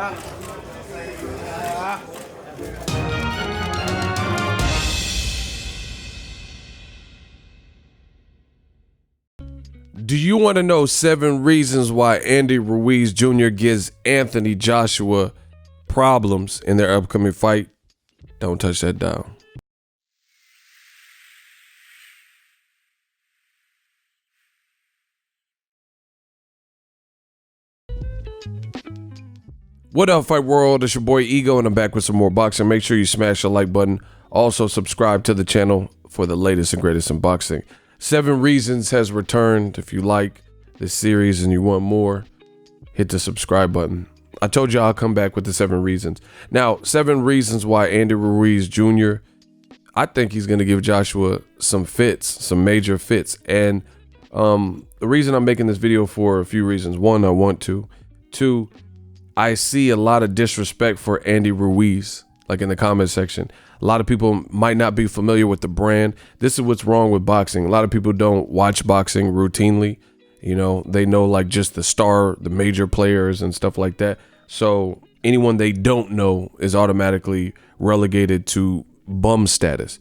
Do you want to know 7 reasons why Andy Ruiz Jr. gives Anthony Joshua problems in their upcoming fight? Don't touch that dial. What up, Fight World? It's your boy Ego, and I'm back with some more boxing. Make sure you smash the like button. Also, subscribe to the channel for the latest and greatest in boxing. 7 Reasons has returned. If you like this series and you want more, hit the subscribe button. I told you I'll come back with the 7 reasons. Now, 7 reasons why Andy Ruiz Jr., I think he's going to give Joshua some fits, some major fits. And the reason I'm making this video for a few reasons. 1, I want to. 2, I see a lot of disrespect for Andy Ruiz, like in the comment section. A lot of people might not be familiar with the brand. This is what's wrong with boxing. A lot of people don't watch boxing routinely. You know, they know like just the major players and stuff like that. So anyone they don't know is automatically relegated to bum status.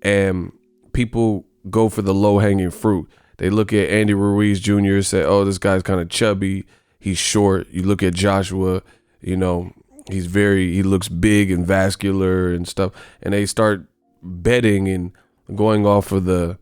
And people go for the low-hanging fruit. They look at Andy Ruiz Jr. and say, oh, this guy's kind of chubby. He's short. You look at Joshua, you know, he looks big and vascular and stuff. And they start betting and going off of the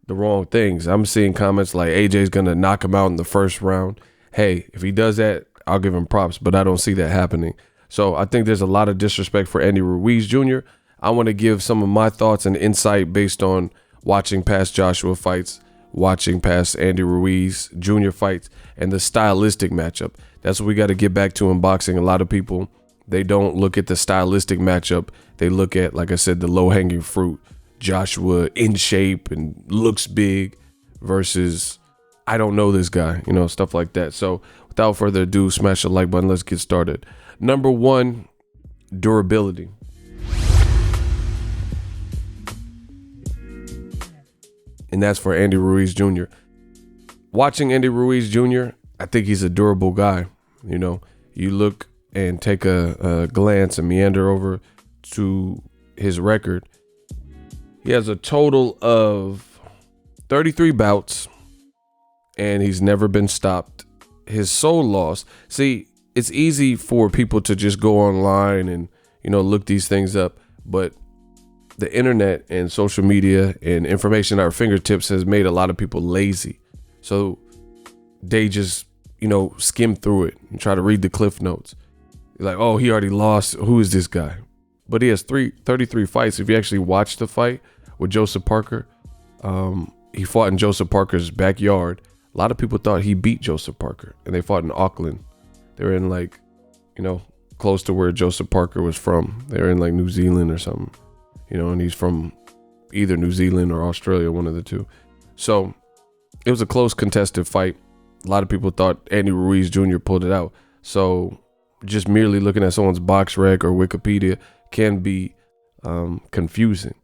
wrong things. I'm seeing comments like AJ's going to knock him out in the first round. Hey, if he does that, I'll give him props, but I don't see that happening. So I think there's a lot of disrespect for Andy Ruiz Jr. I want to give some of my thoughts and insight based on watching past Joshua fights, watching past Andy Ruiz Jr. fights, and the stylistic matchup. That's what we got to get back to in boxing. A lot of people, they don't look at the stylistic matchup. They look at, like I said, the low-hanging fruit. Joshua in shape and looks big versus I don't know this guy, you know, stuff like that. So without further ado, smash the like button. Let's get started. Number 1, durability. And that's for Andy Ruiz Jr. Watching Andy Ruiz Jr., I think he's a durable guy. You know, you look and take a glance and meander over to his record. He has a total of 33 bouts, and he's never been stopped. His sole loss. See, it's easy for people to just go online and, you know, look these things up, but the internet and social media and information at our fingertips has made a lot of people lazy. So they just, you know, skim through it and try to read the cliff notes. Like, oh, he already lost. Who is this guy? But he has 33 fights. If you actually watch the fight with Joseph Parker, he fought in Joseph Parker's backyard. A lot of people thought he beat Joseph Parker, and they fought in Auckland. They were in like, you know, close to where Joseph Parker was from. They were in like New Zealand or something. You know, and he's from either New Zealand or Australia, one of the two. So it was a close contested fight. A lot of people thought Andy Ruiz Jr. pulled it out. So just merely looking at someone's box rec or Wikipedia can be confusing.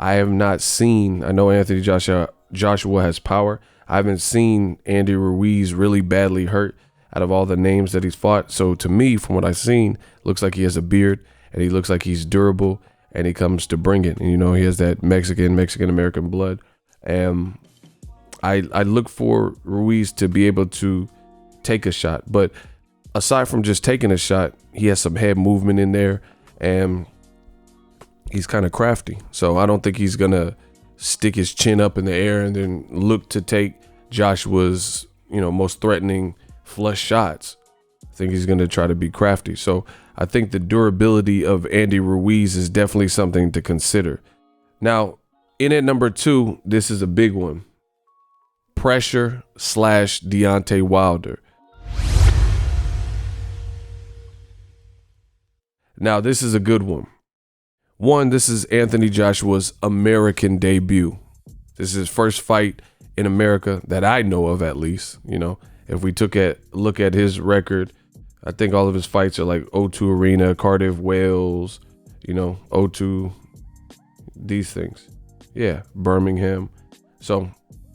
I have not seen, I know Anthony Joshua has power. I haven't seen Andy Ruiz really badly hurt out of all the names that he's fought. So to me, from what I've seen, looks like he has a beard and he looks like he's durable. And he comes to bring it. And, you know, he has that Mexican-American blood. And I look for Ruiz to be able to take a shot. But aside from just taking a shot, he has some head movement in there. And he's kind of crafty. So I don't think he's going to stick his chin up in the air and then look to take Joshua's, you know, most threatening flush shots. I think he's going to try to be crafty. So I think the durability of Andy Ruiz is definitely something to consider. Now, in at number 2, this is a big one. Pressure / Deontay Wilder. Now, this is a good one. 1, this is Anthony Joshua's American debut. This is his first fight in America that I know of, at least. You know, if we look at his record, I think all of his fights are like O2 Arena, Cardiff, Wales, you know, O2, these things. Yeah, Birmingham. So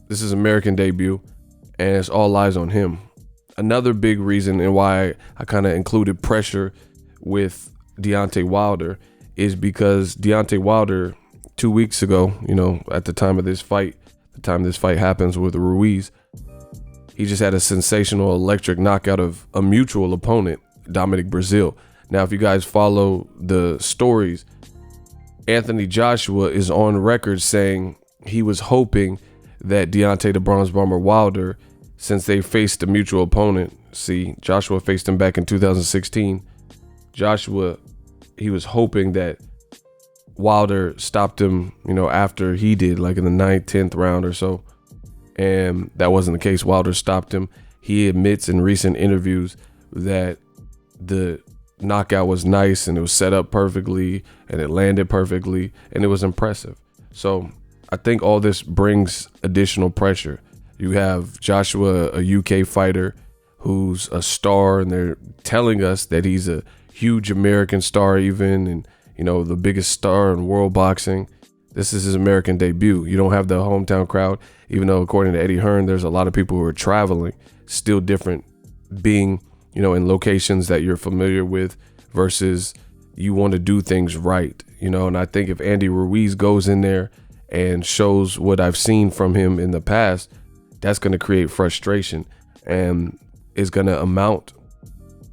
this is American debut, and it's all eyes on him. another big reason and why I kind of included pressure with Deontay Wilder is because Deontay Wilder 2 weeks ago, at the time this fight happens with Ruiz, he just had a sensational electric knockout of a mutual opponent, Dominic Breazeale. Now, if you guys follow the stories, Anthony Joshua is on record saying he was hoping that Deontay the Bronze Bomber Wilder, since they faced a mutual opponent, Joshua faced him back in 2016. He was hoping that Wilder stopped him, after he did, like in the 9th, 10th round or so. And that wasn't the case. Wilder stopped him. He admits in recent interviews that the knockout was nice and it was set up perfectly and it landed perfectly and it was impressive. So I think all this brings additional pressure. You have Joshua, a UK fighter who's a star, and they're telling us that he's a huge American star even, and the biggest star in world boxing. This is his American debut. You don't have the hometown crowd, even though according to Eddie Hearn, there's a lot of people who are traveling. Still different being, in locations that you're familiar with versus you want to do things right, and I think if Andy Ruiz goes in there and shows what I've seen from him in the past, that's going to create frustration and is going to amount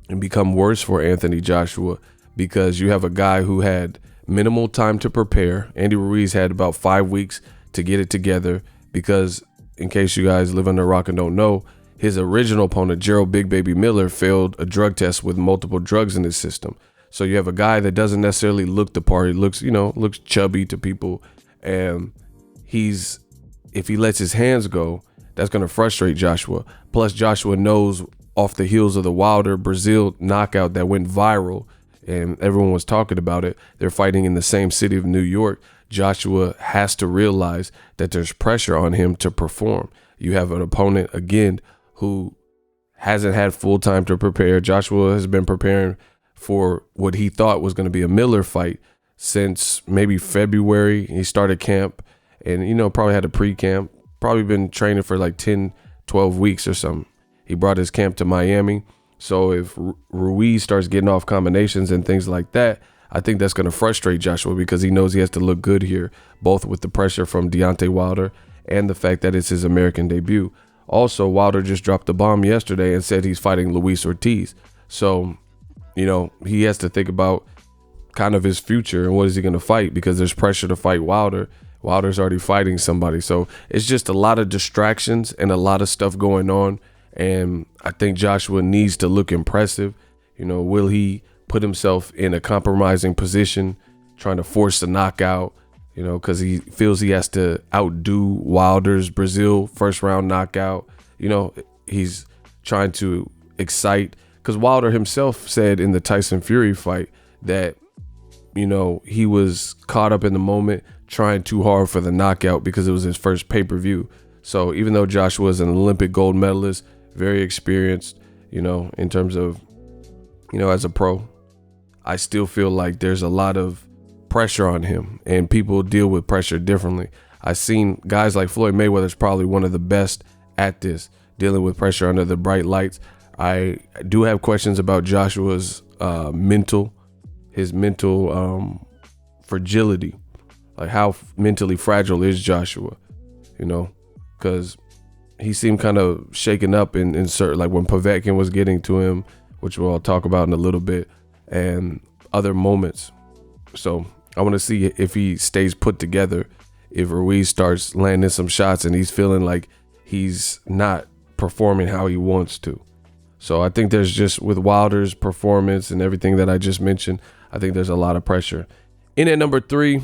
and become worse for Anthony Joshua, because you have a guy who had minimal time to prepare. Andy Ruiz had about 5 weeks to get it together because, in case you guys live under a rock and don't know, his original opponent, Gerald Big Baby Miller, failed a drug test with multiple drugs in his system. So you have a guy that doesn't necessarily look the part. He looks, looks chubby to people. And if he lets his hands go, that's going to frustrate Joshua. Plus, Joshua knows off the heels of the Wilder Breazeale knockout that went viral, and everyone was talking about it. They're fighting in the same city of New York. Joshua has to realize that there's pressure on him to perform. You have an opponent, again, who hasn't had full time to prepare. Joshua has been preparing for what he thought was going to be a Miller fight since maybe February. He started camp and, probably had a pre-camp, probably been training for like 10, 12 weeks or something. He brought his camp to Miami. So if Ruiz starts getting off combinations and things like that, I think that's going to frustrate Joshua because he knows he has to look good here, both with the pressure from Deontay Wilder and the fact that it's his American debut. Also, Wilder just dropped the bomb yesterday and said he's fighting Luis Ortiz. So, he has to think about kind of his future and what is he going to fight, because there's pressure to fight Wilder. Wilder's already fighting somebody. So it's just a lot of distractions and a lot of stuff going on. And I think Joshua needs to look impressive. Will he put himself in a compromising position, trying to force a knockout, because he feels he has to outdo Wilder's Breazeale first round knockout. He's trying to excite, because Wilder himself said in the Tyson Fury fight that, he was caught up in the moment trying too hard for the knockout because it was his first pay-per-view. So even though Joshua is an Olympic gold medalist, very experienced, in terms of, as a pro, I still feel like there's a lot of pressure on him and people deal with pressure differently. I've seen guys like Floyd Mayweather's probably one of the best at this, dealing with pressure under the bright lights. I do have questions about Joshua's mental fragility. Like, how mentally fragile is Joshua, because he seemed kind of shaken up in certain, like when Povetkin was getting to him, which we'll talk about in a little bit, and other moments. So I want to see if he stays put together, if Ruiz starts landing some shots and he's feeling like he's not performing how he wants to. So I think there's just, with Wilder's performance and everything that I just mentioned, I think there's a lot of pressure. In at number 3,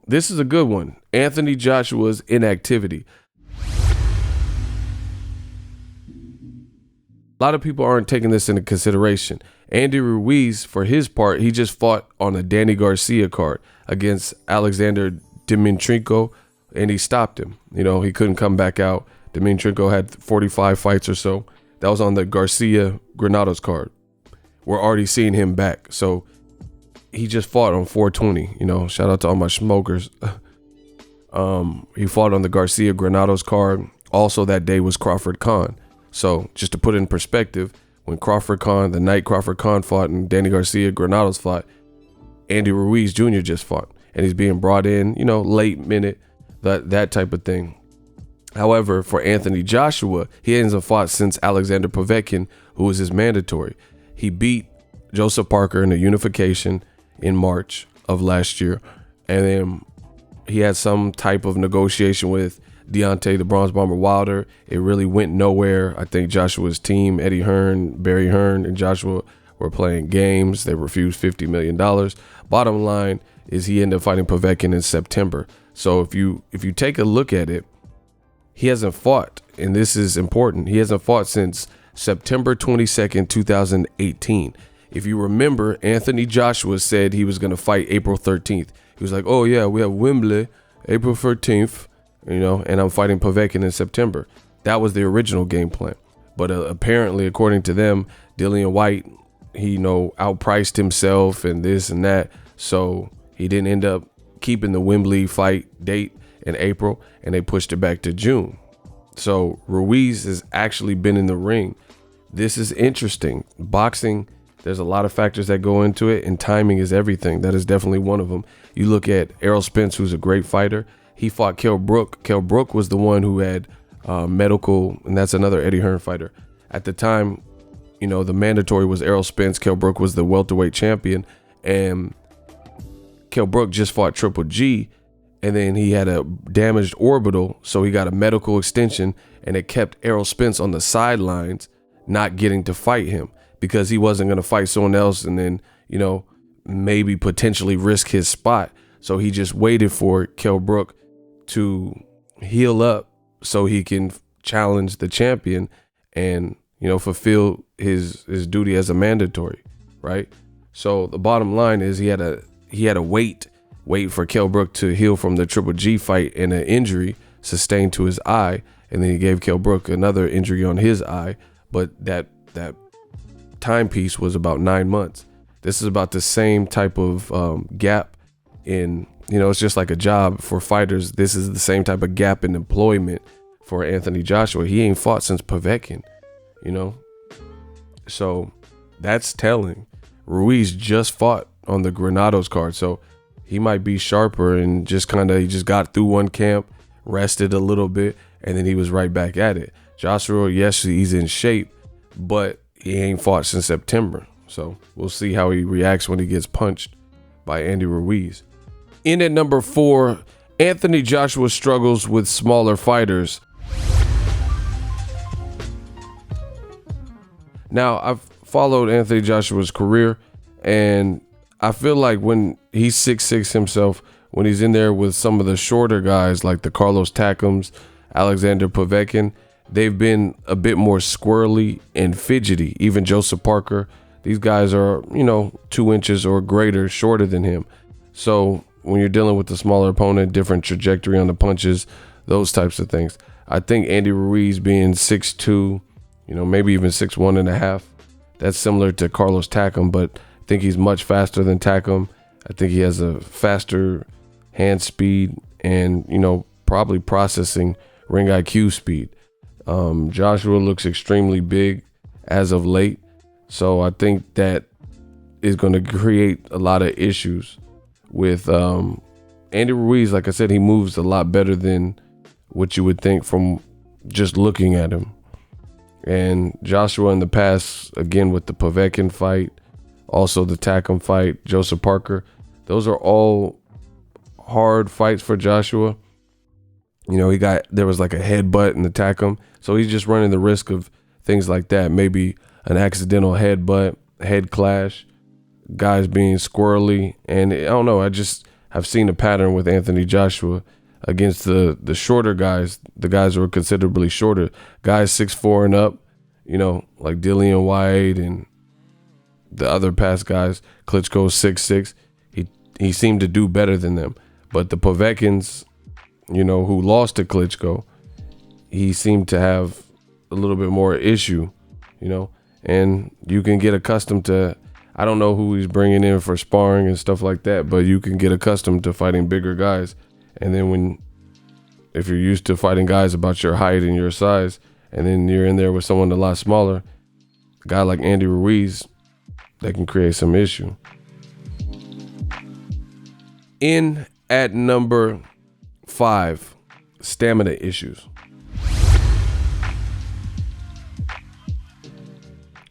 this is a good one. Anthony Joshua's inactivity. A lot of people aren't taking this into consideration. Andy Ruiz, for his part, he just fought on a Danny Garcia card against Alexander Dimitrienko, and he stopped him. He couldn't come back out. Dimitrienko had 45 fights or so. That was on the Garcia Granados card. We're already seeing him back. So he just fought on 420. Shout out to all my smokers. He fought on the Garcia Granados card. Also that day was Crawford Khan. So just to put it in perspective, when the night Crawford Khan fought and Danny Garcia, Granados fought, Andy Ruiz Jr. just fought. And he's being brought in, late minute, that type of thing. However, for Anthony Joshua, he hasn't fought since Alexander Povetkin, who was his mandatory. He beat Joseph Parker in a unification in March of last year. And then he had some type of negotiation with Deontay the Bronze Bomber Wilder. It really went nowhere. I think Joshua's team, Eddie Hearn, Barry Hearn, and Joshua were playing games. They refused $50 million. Bottom line is he ended up fighting Povetkin in September. So if you take a look at it, he hasn't fought, and this is important, he hasn't fought since September 22nd, 2018. If you remember, Anthony Joshua said he was going to fight April 13th. He was like, oh yeah, we have Wembley, April 13th, and I'm fighting Povetkin in September. That was the original game plan. But apparently, according to them, Dillian White, he, outpriced himself and this and that. So he didn't end up keeping the Wembley fight date in April, and they pushed it back to June. So Ruiz has actually been in the ring. This is interesting. Boxing, there's a lot of factors that go into it, and timing is everything. That is definitely one of them. You look at Errol Spence, who's a great fighter. He fought Kell Brook. Kell Brook was the one who had medical, and that's another Eddie Hearn fighter. At the time, the mandatory was Errol Spence. Kell Brook was the welterweight champion, and Kell Brook just fought Triple G, and then he had a damaged orbital, so he got a medical extension, and it kept Errol Spence on the sidelines, not getting to fight him because he wasn't going to fight someone else and then, maybe potentially risk his spot. So he just waited for Kell Brook to heal up so he can challenge the champion and, fulfill his duty as a mandatory, right? So the bottom line is he had to wait for Kell Brook to heal from the Triple G fight and an injury sustained to his eye, and then he gave Kell Brook another injury on his eye. But that timepiece was about 9 months. This is about the same type of gap in, it's just like a job for fighters. This is the same type of gap in employment for Anthony Joshua. He ain't fought since Povetkin, So that's telling. Ruiz just fought on the Granados card, so he might be sharper and he just got through one camp, rested a little bit, and then he was right back at it. Joshua, yes, he's in shape, but he ain't fought since September. So we'll see how he reacts when he gets punched by Andy Ruiz. In at number 4, Anthony Joshua struggles with smaller fighters. Now, I've followed Anthony Joshua's career, and I feel like when he's 6'6" himself, when he's in there with some of the shorter guys like the Carlos Takams, Alexander Povetkin, they've been a bit more squirrely and fidgety. Even Joseph Parker, these guys are, 2 inches or greater shorter than him. So when you're dealing with a smaller opponent, different trajectory on the punches, those types of things. I think Andy Ruiz being 6'2", maybe even 6'1.5", that's similar to Carlos Takam, but I think he's much faster than Takam. I think he has a faster hand speed and, probably processing ring IQ speed. Joshua looks extremely big as of late. So I think that is going to create a lot of issues with Andy Ruiz. Like I said, he moves a lot better than what you would think from just looking at him. And Joshua in the past, again, with the Povetkin fight, also the Takam fight, Joseph Parker, those are all hard fights for Joshua. There was like a headbutt in the Takam. So he's just running the risk of things like that. Maybe an accidental headbutt, head clash, guys being squirrely. And I don't know, I just have seen a pattern with Anthony Joshua against the shorter guys, the guys who are considerably shorter, guys 6'4" and up, like Dillian White and the other past guys. Klitschko 6'6". He seemed to do better than them. But the Povetkins, who lost to Klitschko, he seemed to have a little bit more issue, and you can get accustomed to, I don't know who he's bringing in for sparring and stuff like that, but you can get accustomed to fighting bigger guys. And then if you're used to fighting guys about your height and your size, And then you're in there with someone a lot smaller, a guy like Andy Ruiz, that can create some issue. In at number 5, stamina issues.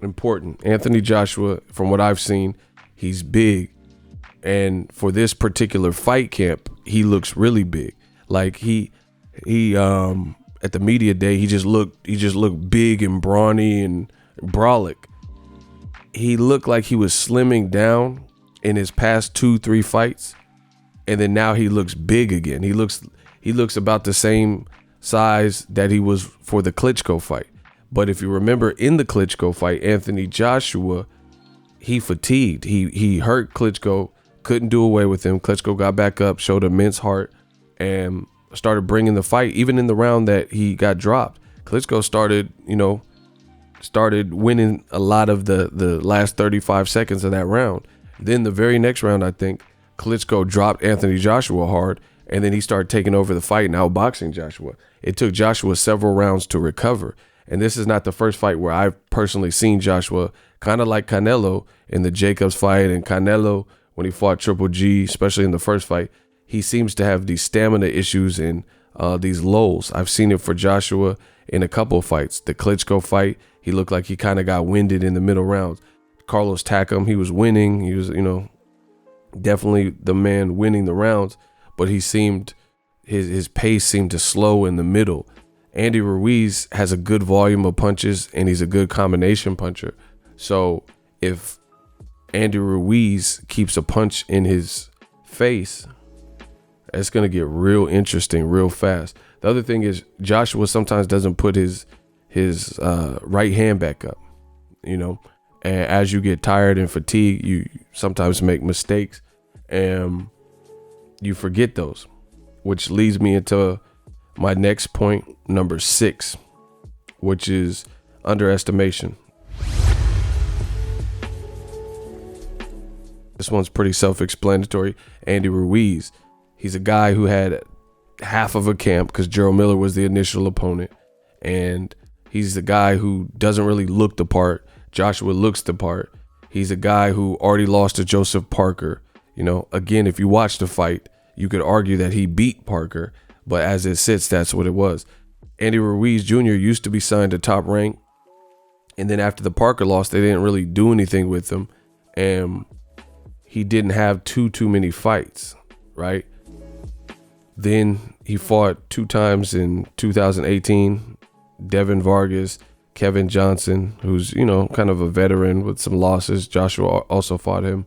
Important. Anthony Joshua, from what I've seen, he's big. And for this particular fight camp, he looks really big. Like he at the media day, he just looked big and brawny and brolic. He looked like he was slimming down in his past 2-3 fights, and then now he looks big again. He looks about the same size that he was for the Klitschko fight. But if you remember, in the Klitschko fight, Anthony Joshua, he fatigued. He hurt Klitschko, couldn't do away with him. Klitschko got back up, showed immense heart, and started bringing the fight. Even in the round that he got dropped, Klitschko started winning a lot of the last 35 seconds of that round. Then the very next round, I think, Klitschko dropped Anthony Joshua hard, and then he started taking over the fight and outboxing Joshua. It took Joshua several rounds to recover. And this is not the first fight where I've personally seen Joshua, kind of like Canelo in the Jacobs fight, and Canelo when he fought Triple G, especially in the first fight. He seems to have these stamina issues and these lulls. I've seen it for Joshua in a couple of fights. The Klitschko fight, he looked like he kind of got winded in the middle rounds. Carlos Takam, he was winning. He was, definitely the man winning the rounds, but he seemed, his pace seemed to slow in the middle. Andy Ruiz has a good volume of punches, and he's a good combination puncher. So if Andy Ruiz keeps a punch in his face, it's going to get real interesting real fast. The other thing is Joshua sometimes doesn't put his right hand back up, and as you get tired and fatigued, you sometimes make mistakes and you forget those, which leads me into my next point, number 6, which is underestimation. This one's pretty self-explanatory. Andy Ruiz, he's a guy who had half of a camp because Gerald Miller was the initial opponent, and he's the guy who doesn't really look the part. Joshua looks the part. He's a guy who already lost to Joseph Parker. Again, if you watch the fight, you could argue that he beat Parker, but as it sits, that's what it was. Andy Ruiz Jr. used to be signed to Top Rank, and then after the Parker loss, they didn't really do anything with him, and he didn't have too many fights, right? Then he fought 2 times in 2018, Devin Vargas, Kevin Johnson, who's, kind of a veteran with some losses. Joshua also fought him.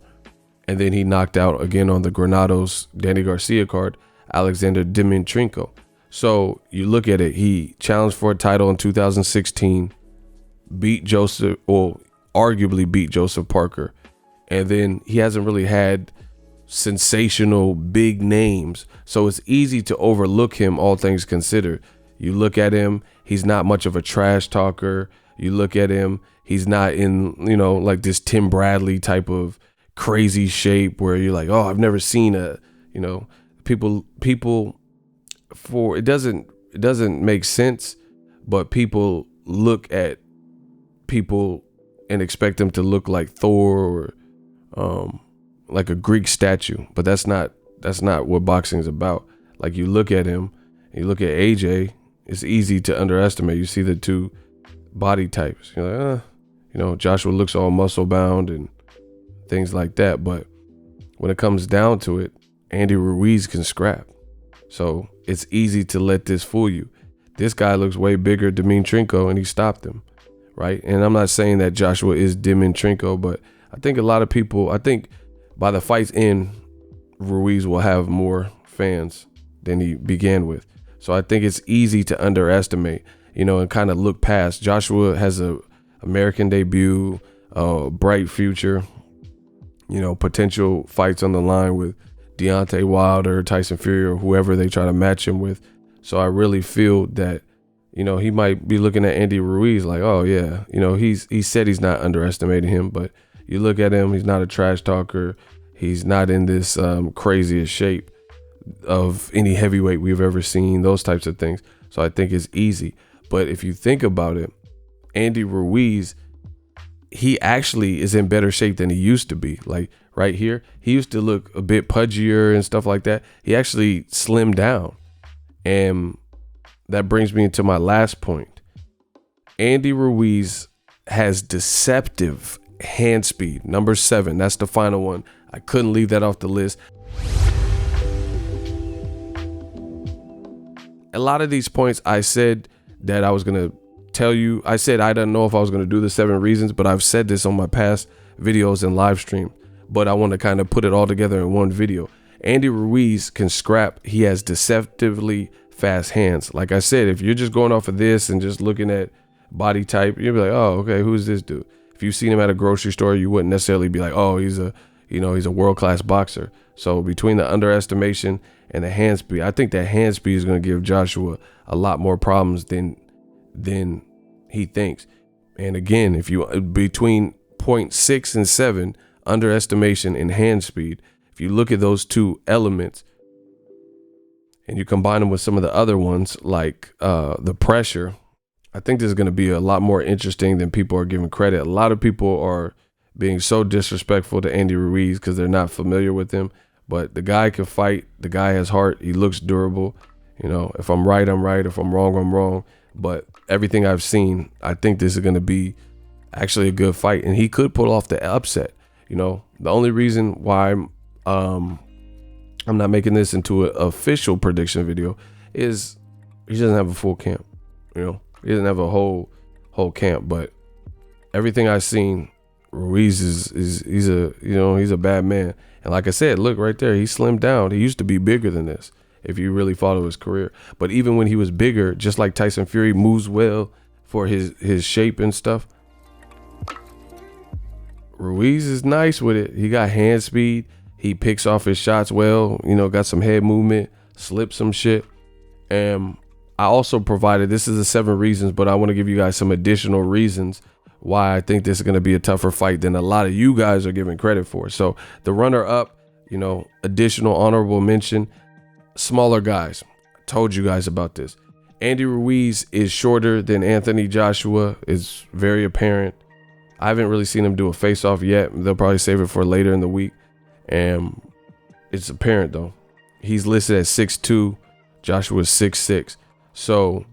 And then he knocked out again on the Granados Danny Garcia card, Alexander Dimitrienko. So you look at it, he challenged for a title in 2016, arguably beat Joseph Parker. And then he hasn't really had sensational big names. So it's easy to overlook him, all things considered. You look at him, he's not much of a trash talker. You look at him, he's not in, like this Tim Bradley type of crazy shape where you're like, oh, I've never seen people for it doesn't make sense, but people look at people and expect them to look like Thor or like a Greek statue, but that's not what boxing is about. Like, you look at him, you look at AJ, it's easy to underestimate. You see the two body types, you're like, Joshua looks all muscle bound and things like that, but when it comes down to it, Andy Ruiz can scrap. So it's easy to let this fool you. This guy looks way bigger, Dimitrienko, and he stopped him, right? And I'm not saying that Joshua is Dimitrienko, but I think a lot of people, by the fight's end, Ruiz will have more fans than he began with. So I think it's easy to underestimate, and kind of look past. Joshua has a American debut, bright future, potential fights on the line with Deontay Wilder, Tyson Fury, or whoever they try to match him with. So I really feel that, he might be looking at Andy Ruiz like, oh yeah, he said he's not underestimating him, but you look at him, he's not a trash talker. He's not in this craziest shape of any heavyweight we've ever seen, those types of things. So I think it's easy. But if you think about it, Andy Ruiz, he actually is in better shape than he used to be. Like right here, he used to look a bit pudgier and stuff like that. He actually slimmed down. And that brings me into my last point. Andy Ruiz has deceptive hand speed. Number 7. That's the final one. I couldn't leave that off the list. A lot of these points I said that I was going to tell you. I said I didn't know if I was going to do the 7 reasons, but I've said this on my past videos and live stream. But I want to kind of put it all together in one video. Andy Ruiz can scrap. He has deceptively fast hands. Like I said, if you're just going off of this and just looking at body type, you'll be like, oh, okay, who's this dude? If you've seen him at a grocery store, you wouldn't necessarily be like, oh, he's a world-class boxer. So between the underestimation and the hand speed, I think that hand speed is going to give Joshua a lot more problems than he thinks. And again, if you between 0.6 and 7, underestimation and hand speed, if you look at those two elements and you combine them with some of the other ones like the pressure, I think this is going to be a lot more interesting than people are giving credit. A lot of people are being so disrespectful to Andy Ruiz because they're not familiar with him. But the guy can fight. The guy has heart. He looks durable. You know, if I'm right, I'm right. If I'm wrong, I'm wrong. But everything I've seen, I think this is going to be actually a good fight. And he could pull off the upset. You know, the only reason why I'm not making this into an official prediction video is he doesn't have a full camp. You know, he doesn't have a whole camp. But everything I've seen, Ruiz he's a bad man. And like I said, look right there, he slimmed down. He used to be bigger than this if you really follow his career. But even when he was bigger, just like Tyson Fury moves well for his shape and stuff, Ruiz is nice with it. He got hand speed. He picks off his shots well, you know, got some head movement, slips some shit. And I also provided, this is the 7 reasons, but I want to give you guys some additional reasons why I think this is going to be a tougher fight than a lot of you guys are giving credit for. So the runner up, you know, additional honorable mention, smaller guys. I told you guys about this. Andy Ruiz is shorter than Anthony Joshua. It's very apparent. I haven't really seen him do a face-off yet. They'll probably save it for later in the week. And it's apparent, though. He's listed at 6'2". Joshua's 6'6". So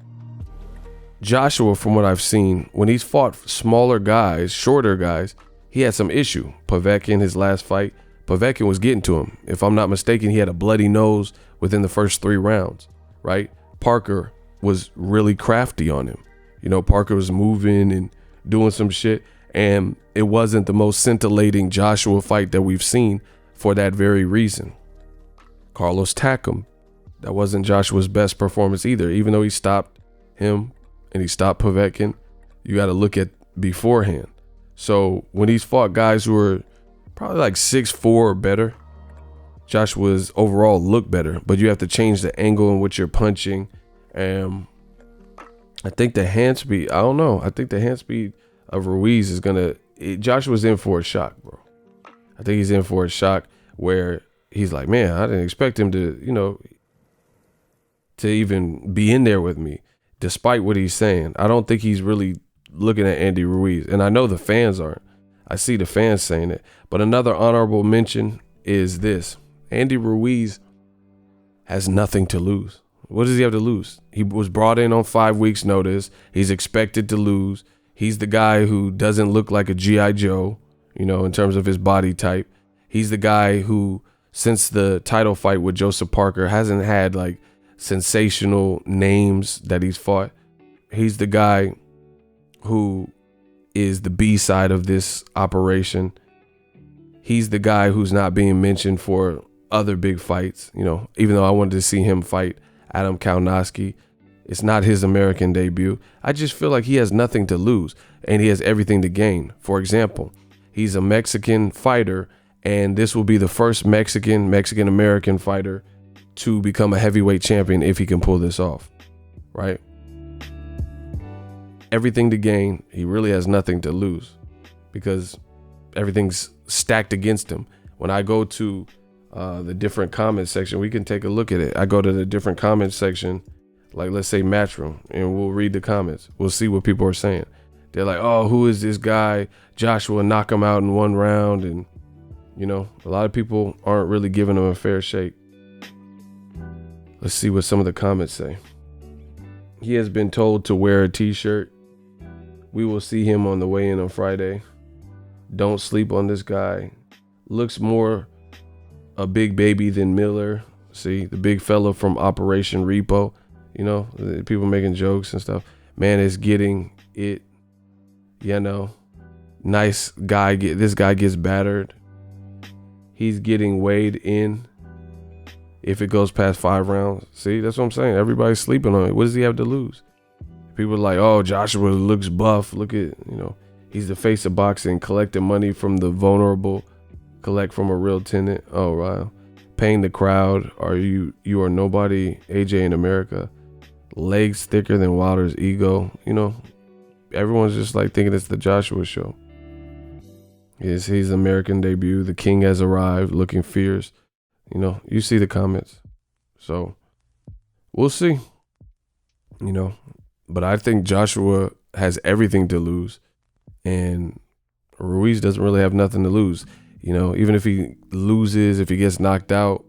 Joshua, from what I've seen, when he's fought smaller guys, shorter guys, he had some issue. Povetkin, his last fight, Povetkin was getting to him. If I'm not mistaken, he had a bloody nose within the first 3 rounds, right? Parker was really crafty on him. You know, Parker was moving and doing some shit, and it wasn't the most scintillating Joshua fight that we've seen for that very reason. Carlos Takam, that wasn't Joshua's best performance either, even though he stopped him and he stopped Povetkin. You got to look at beforehand. So when he's fought guys who are probably like 6'4" or better, Joshua's overall look better, but you have to change the angle in which you're punching. And I think the hand speed, I don't know. I think the hand speed of Ruiz is Joshua's in for a shock, bro. I think he's in for a shock where he's like, man, I didn't expect him to, you know, to even be in there with me, despite what he's saying. I don't think he's really looking at Andy Ruiz. And I know the fans aren't. I see the fans saying it. But another honorable mention is this. Andy Ruiz has nothing to lose. What does he have to lose? He was brought in on 5 weeks notice. He's expected to lose. He's the guy who doesn't look like a G.I. Joe, you know, in terms of his body type. He's the guy who, since the title fight with Joseph Parker, hasn't had like sensational names that he's fought. He's the guy who is the B side of this operation. He's the guy who's not being mentioned for other big fights, you know, even though I wanted to see him fight Adam Kaunowski. It's not his American debut. I just feel like he has nothing to lose and he has everything to gain. For example, he's a Mexican fighter, and this will be the first Mexican-American fighter to become a heavyweight champion if he can pull this off, right? Everything to gain. He really has nothing to lose because everything's stacked against him. When I go to the different comment section, we can take a look at it. I go to the different comment section like let's say Matchroom, and we'll read the comments. We'll see what people are saying. They're like, oh, who is this guy? Joshua knock him out in 1 round. And, a lot of people aren't really giving him a fair shake. Let's see what some of the comments say. He has been told to wear a t-shirt. We will see him on the weigh-in on Friday. Don't sleep on this guy. Looks more a big baby than Miller. See, the big fella from Operation Repo. People making jokes and stuff. Man is getting it. Nice guy. This guy gets battered. He's getting weighed in if it goes past 5 rounds. See, that's what I'm saying. Everybody's sleeping on it. What does he have to lose? People are like, oh, Joshua looks buff. Look at, he's the face of boxing, collecting money from the vulnerable, collect from a real tenant. Oh, wow. Paying the crowd. You are nobody. AJ in America. Legs thicker than Wilder's ego. Everyone's just like thinking it's the Joshua show. Yes, he's American debut. The king has arrived, looking fierce. You see the comments. So we'll see. But I think Joshua has everything to lose, and Ruiz doesn't really have nothing to lose. Even if he loses, if he gets knocked out,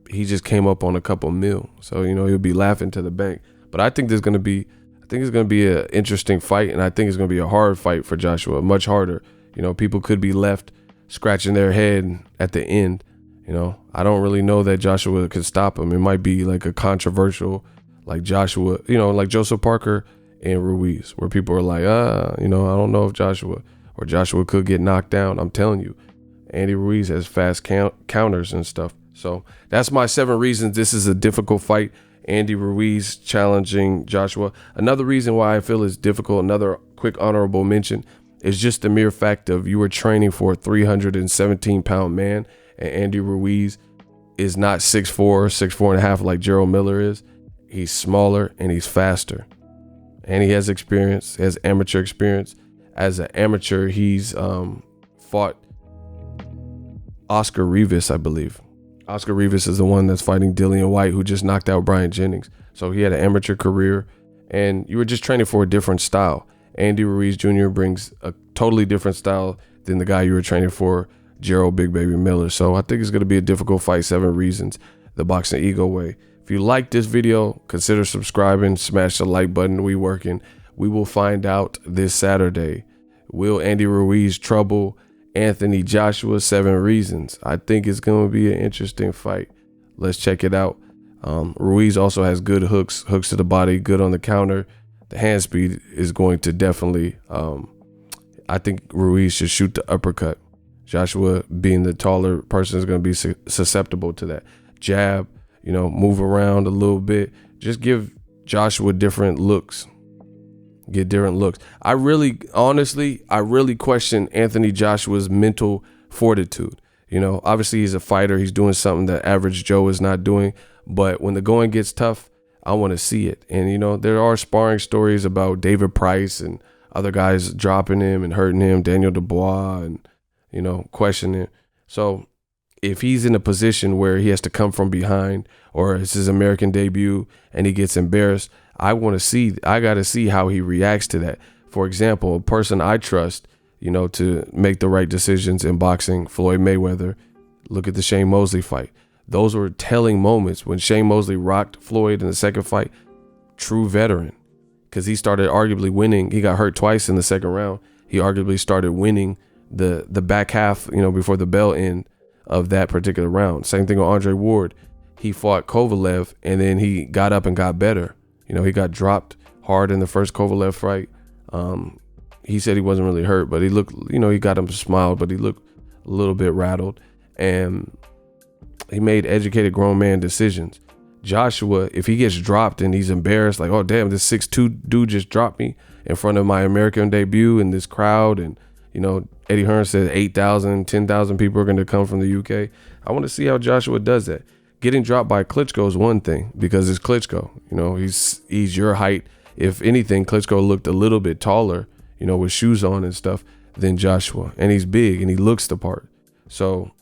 he just came up on a couple mil. So, he'll be laughing to the bank. But I think it's going to be an interesting fight, and I think it's going to be a hard fight for Joshua, much harder. People could be left scratching their head at the end. I don't really know that Joshua could stop him. It might be like a controversial, like Joshua, like Joseph Parker and Ruiz, where people are like, I don't know if Joshua could get knocked down. I'm telling you, Andy Ruiz has fast counters and stuff. So that's my 7 reasons this is a difficult fight. Andy Ruiz challenging Joshua. Another reason why I feel it's difficult, another quick honorable mention, is just the mere fact of you were training for a 317-pound man, and Andy Ruiz is not 6'4", 6'4.5" like Gerald Miller is. He's smaller and he's faster. And he has experience, has amateur experience. As an amateur, he's fought Oscar Rivas, I believe. Oscar Rivas is the one that's fighting Dillian White, who just knocked out Brian Jennings. So he had an amateur career, and you were just training for a different style. Andy Ruiz Jr. brings a totally different style than the guy you were training for, Gerald Big Baby Miller. So I think it's going to be a difficult fight. 7 reasons, the Boxingego way. If you like this video, consider subscribing, smash the like button. We working. We will find out this Saturday. Will Andy Ruiz trouble Anthony Joshua? 7 reasons. I think it's going to be an interesting fight. Let's check it out. Ruiz also has good hooks to the body, good on the counter. The hand speed is going to definitely, I think Ruiz should shoot the uppercut. Joshua, being the taller person, is going to be susceptible to that. Jab, move around a little bit. Just give Joshua different looks. Get different looks. I really question Anthony Joshua's mental fortitude. Obviously he's a fighter. He's doing something that average Joe is not doing. But when the going gets tough, I want to see it. And, there are sparring stories about David Price and other guys dropping him and hurting him, Daniel Dubois, and, questioning. So if he's in a position where he has to come from behind, or it's his American debut and he gets embarrassed, I got to see how he reacts to that. For example, a person I trust, to make the right decisions in boxing, Floyd Mayweather. Look at the Shane Mosley fight. Those were telling moments when Shane Mosley rocked Floyd in the second fight. True veteran, because he started arguably winning. He got hurt twice in the second round. He arguably started winning the back half, before the bell end of that particular round. Same thing with Andre Ward. He fought Kovalev, and then he got up and got better. He got dropped hard in the first Kovalev fight. He said he wasn't really hurt, but he looked, he got him to smile, but he looked a little bit rattled. And he made educated grown man decisions. Joshua, if he gets dropped and he's embarrassed, like, oh, damn, this 6'2" dude just dropped me in front of my American debut in this crowd. And, Eddie Hearn said 8,000, 10,000 people are going to come from the UK. I want to see how Joshua does that. Getting dropped by Klitschko is one thing, because it's Klitschko. He's your height. If anything, Klitschko looked a little bit taller, with shoes on and stuff, than Joshua. And he's big and he looks the part. So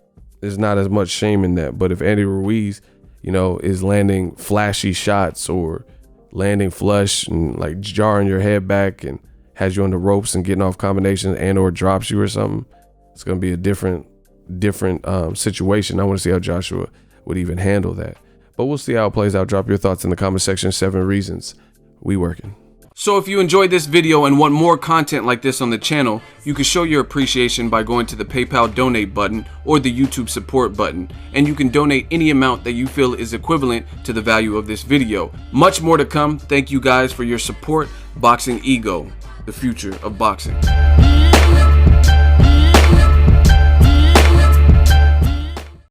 there's not as much shame in that. But if Andy Ruiz, is landing flashy shots or, landing flush and like jarring your head back and has you on the ropes and getting off combinations and or drops you or something, it's going to be a different situation. I want to see how Joshua would even handle that. But we'll see how it plays out. Drop your thoughts in the comment section. 7 reasons we working. So if you enjoyed this video and want more content like this on the channel, you can show your appreciation by going to the PayPal donate button or the YouTube support button, and you can donate any amount that you feel is equivalent to the value of this video. Much more to come. Thank you guys for your support. Boxingego, the future of boxing.